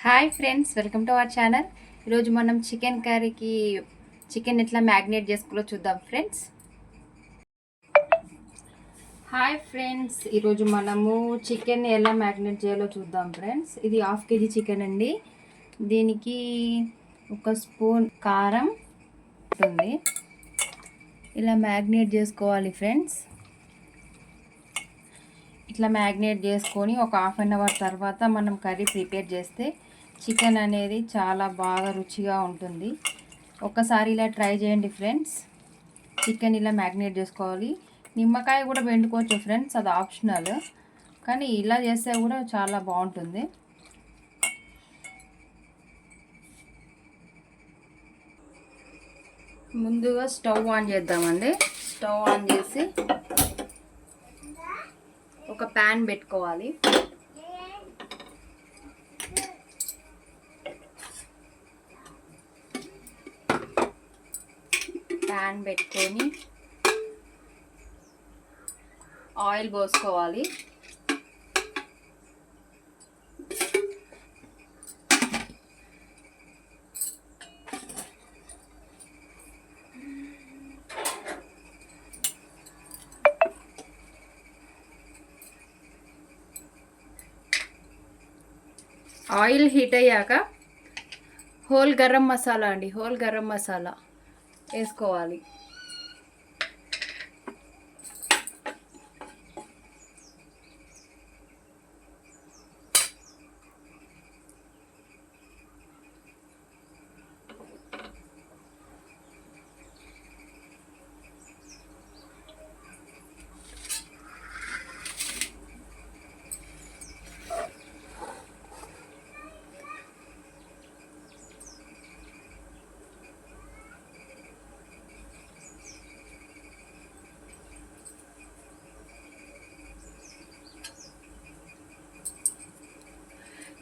Hi friends, welcome to our channel. ఈరోజు మనం chicken కర్రీకి చికెన్ ఎట్లా మ్యాగ్నేట్ చేసుకోవాలో చూద్దాం ఫ్రెండ్స్. హాయ్ ఫ్రెండ్స్, ఈరోజు మనము చికెన్ ఎలా మ్యాగ్నేట్ చేయాలో చూద్దాం ఫ్రెండ్స్. ఇది 1/2 kg చికెన్ అండి. దీనికి 1 స్పూన్ కారం ఉంటుంది. ఇలా మ్యాగ్నేట్ చేసుకోవాలి ఫ్రెండ్స్. ఇట్లా మ్యాగ్నేట్ చేసుకొని ఒక 1/2 అవర్ తర్వాత మనం కర్రీ ప్రిపేర్ చేస్తే చికెన్ అనేది చాలా బాగా రుచిగా ఉంటుంది. ఒక్కసారి ఇలా ట్రై చేయండి ఫ్రెండ్స్. చికెన్ ఇలా మ్యాగ్నేట్ చేసుకోవాలి. నిమ్మకాయ కూడా పిండుకోవచ్చు ఫ్రెండ్స్, అది ఆప్షనల్, కానీ ఇలా చేస్తే కూడా చాలా బాగుంటుంది. ముందుగా స్టవ్ ఆన్ చేద్దామండి. స్టవ్ ఆన్ చేసి ఒక ప్యాన్ పెట్టుకోవాలి. ప్యాన్ పెట్టుకొని ఆయిల్ పోసుకోవాలి. ఆయిల్ హీట్ అయ్యాక హోల్ గరం మసాలా అండి, హోల్ గరం మసాలా వేసుకోవాలి.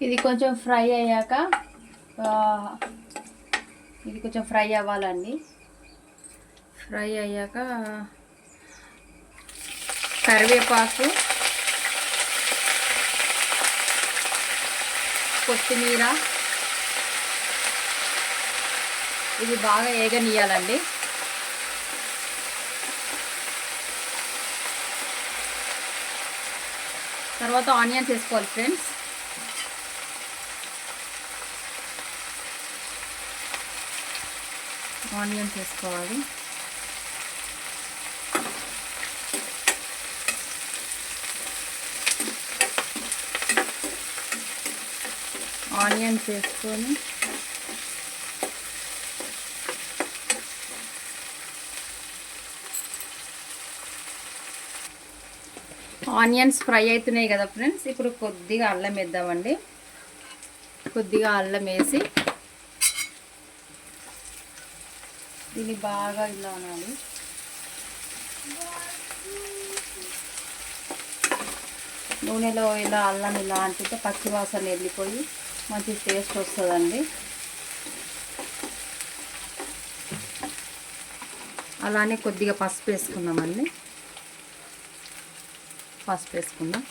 ఇది కొంచెం ఫ్రై అయ్యాక ఇది కొంచెం ఫ్రై అవ్వాలండి. ఫ్రై అయ్యాక కరివేపాకు, కొత్తిమీర ఇది బాగా ఏగనియాలండి. తర్వాత ఆనియన్స్ వేసుకోవాలి ఫ్రెండ్స్. ఆనియన్స్ వేసుకోవాలి. ఆనియన్స్ వేసుకొని ఆనియన్స్ ఫ్రై అవుతున్నాయి కదా ఫ్రెండ్స్. ఇప్పుడు కొద్దిగా అల్లం వేద్దామండి. కొద్దిగా అల్లం వేసి దీన్ని బాగా ఇలా అనాలి. నూనెలో ఇలా అల్లం ఇలా అంటుంటే పచ్చివాసన వెళ్ళిపోయి మంచి టేస్ట్ వస్తుందండి. అలానే కొద్దిగా పసుపు వేసుకుందామండి. పసుపు వేసుకుందాం.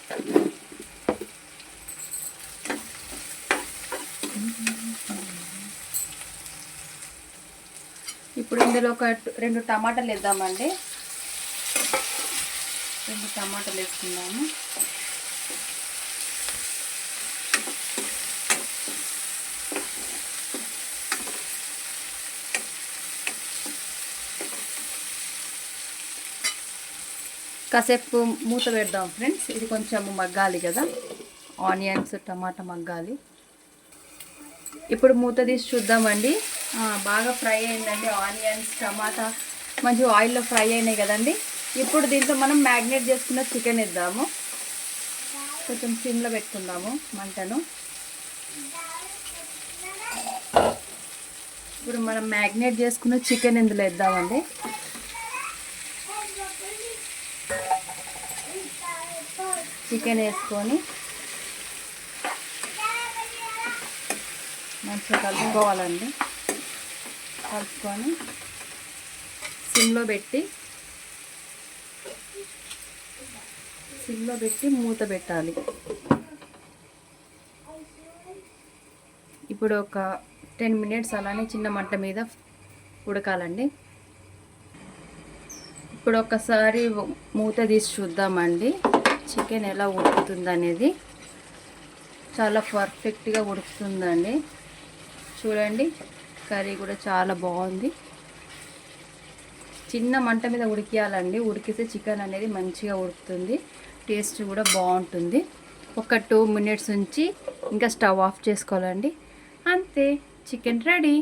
ఇప్పుడు ఇందులో ఒక 2 టమాటాలు వేద్దామండి. 2 టమాటాలు వేసుకుందాము. కాసేపు మూత పెడదాం ఫ్రెండ్స్. ఇది కొంచెం మగ్గాలి కదా, ఆనియన్స్ టమాటా మగ్గాలి. ఇప్పుడు మూత తీసి చూద్దామండి. బాగా ఫ్రై అయిందండి. ఆనియన్స్ టమాటా మంచి ఆయిల్లో ఫ్రై అయినాయి కదండి. ఇప్పుడు దీంట్లో మనం మ్యాగ్నేట్ చేసుకున్న చికెన్ వేద్దాము. కొంచెం సిమ్లో పెట్టుకుందాము మంటను. ఇప్పుడు మనం మ్యాగ్నేట్ చేసుకున్న చికెన్ ఇందులో వేద్దామండి. చికెన్ వేసుకొని మంచిగా కలుపుకోవాలండి. కలుపుకొని సిమ్లో పెట్టి మూత పెట్టాలి. ఇప్పుడు ఒక 10 మినిట్స్ అలానే చిన్న మంట మీద ఉడకాలండి. ఇప్పుడు ఒకసారి మూత తీసి చూద్దామండి చికెన్ ఎలా ఉడుకుతుంది అనేది. చాలా పర్ఫెక్ట్గా ఉడుకుతుందండి. చూడండి, కర్రీ కూడా చాలా బాగుంది. చిన్న మంట మీద ఉడికియాలండి. ఉడికితే చికెన్ అనేది మంచిగా ఉడుకుతుంది, టేస్ట్ కూడా బాగుంటుంది. ఒక 2 మినిట్స్ ఉంచి ఇంకా స్టవ్ ఆఫ్ చేసుకోవాలండి. అంతే, చికెన్ రెడీ.